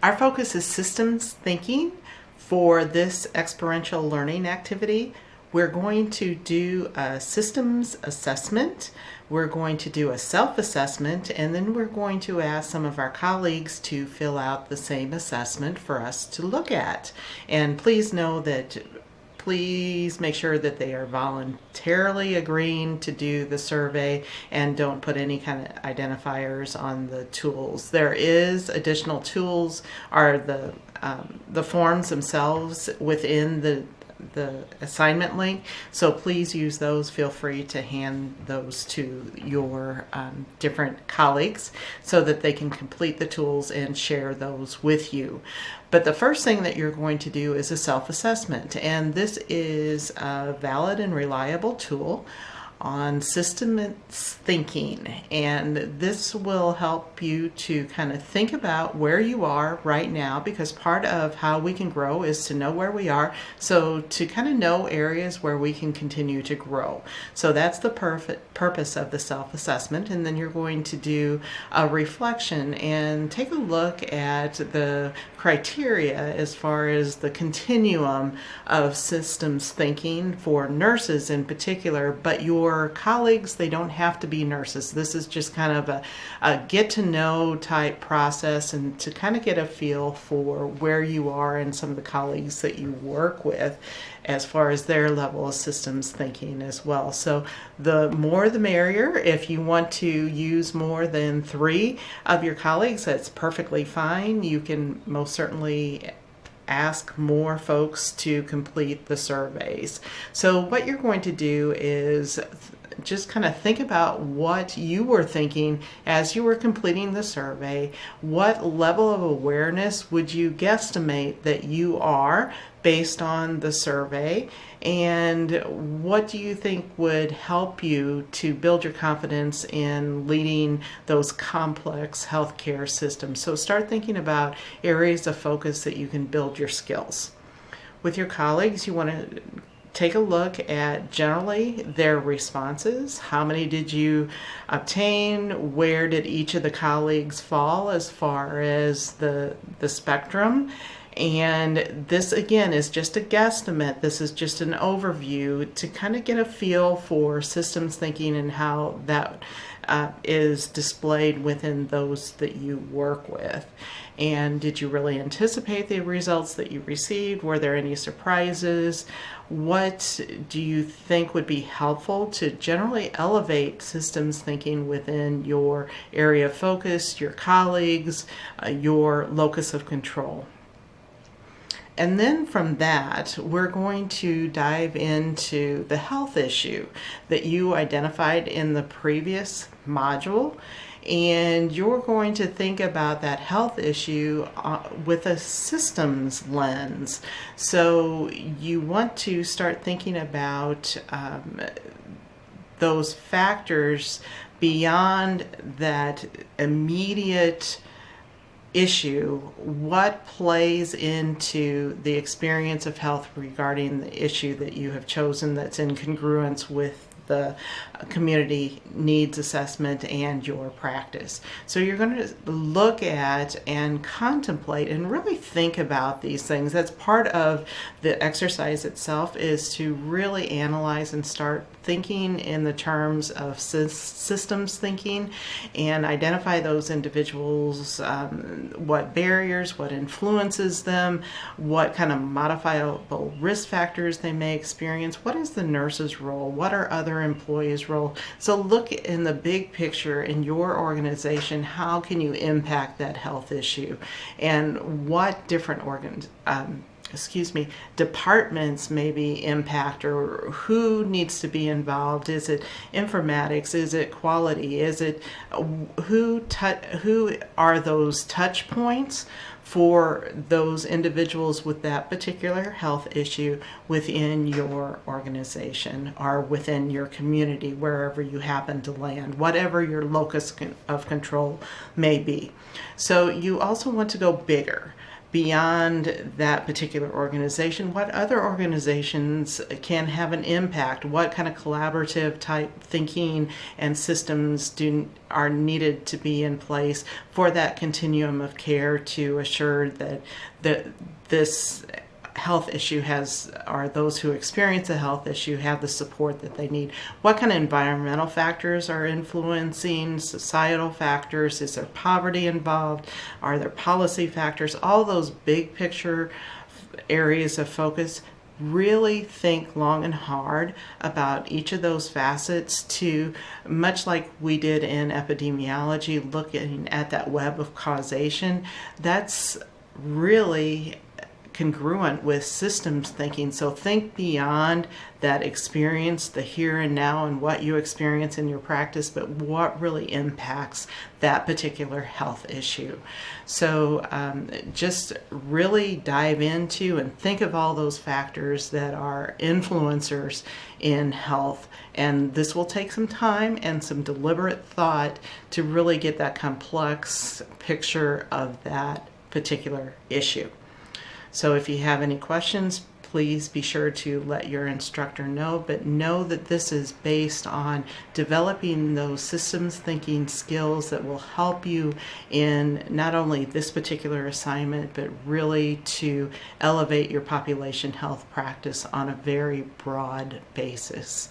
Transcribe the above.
Our focus is systems thinking for this experiential learning activity. We're going to do a systems assessment, we're going to do a self-assessment, and then we're going to ask some of our colleagues to fill out the same assessment for us to look at. And please know that please make sure that they are voluntarily agreeing to do the survey and don't put any kind of identifiers on the tools. There is additional tools, are the forms themselves within the assignment link, so please use those. Feel free to hand those to your different colleagues so that they can complete the tools and share those with you. But the first thing that you're going to do is a self-assessment, and this is a valid and reliable tool on systems thinking, and this will help you to kind of think about where you are right now, because part of how we can grow is to know where we are, so to kind of know areas where we can continue to grow. So that's the purpose of the self-assessment. And then you're going to do a reflection and take a look at the criteria as far as the continuum of systems thinking for nurses in particular, but your colleagues, they don't have to be nurses. This is just kind of a get to know type process, and to kind of get a feel for where you are and some of the colleagues that you work with as far as their level of systems thinking as well. So the more the merrier. If you want to use more than 3 of your colleagues, that's perfectly fine. You can most certainly ask more folks to complete the surveys. So what you're going to do is just kind of think about what you were thinking as you were completing the survey. What level of awareness would you guesstimate that you are based on the survey? And what do you think would help you to build your confidence in leading those complex healthcare systems? So start thinking about areas of focus that you can build your skills. With your colleagues, you want to take a look at generally their responses. How many did you obtain? Where did each of the colleagues fall as far as the spectrum? And this again is just a guesstimate. This is just an overview to kind of get a feel for systems thinking and how that is displayed within those that you work with. And did you really anticipate the results that you received? Were there any surprises? What do you think would be helpful to generally elevate systems thinking within your area of focus, your colleagues, your locus of control? And then from that, we're going to dive into the health issue that you identified in the previous module. And you're going to think about that health issue with a systems lens. So you want to start thinking about those factors beyond that immediate issue. What plays into the experience of health regarding the issue that you have chosen that's in congruence with the community needs assessment and your practice. So you're going to look at and contemplate and really think about these things. That's part of the exercise itself, is to really analyze and start thinking in the terms of systems thinking and identify those individuals, what barriers, what influences them, what kind of modifiable risk factors they may experience, what is the nurse's role, what are other employees' role. So look in the big picture in your organization. How can you impact that health issue, and what different departments maybe impact, or who needs to be involved? Is it informatics? Is it quality? Is it who are those touch points for those individuals with that particular health issue within your organization or within your community, wherever you happen to land, whatever your locus of control may be. So you also want to go bigger beyond that particular organization, what other organizations can have an impact? What kind of collaborative type thinking and systems are needed to be in place for that continuum of care to assure that this health issue or those who experience a health issue have the support that they need? What kind of environmental factors are influencing societal factors? Is there poverty involved? Are there policy factors? All those big picture areas of focus. Really think long and hard about each of those facets to, much like we did in epidemiology, looking at that web of causation. That's really congruent with systems thinking. So think beyond that experience, the here and now, and what you experience in your practice, but what really impacts that particular health issue. So just really dive into and think of all those factors that are influencers in health. And this will take some time and some deliberate thought to really get that complex picture of that particular issue. So if you have any questions, please be sure to let your instructor know, but know that this is based on developing those systems thinking skills that will help you in not only this particular assignment, but really to elevate your population health practice on a very broad basis.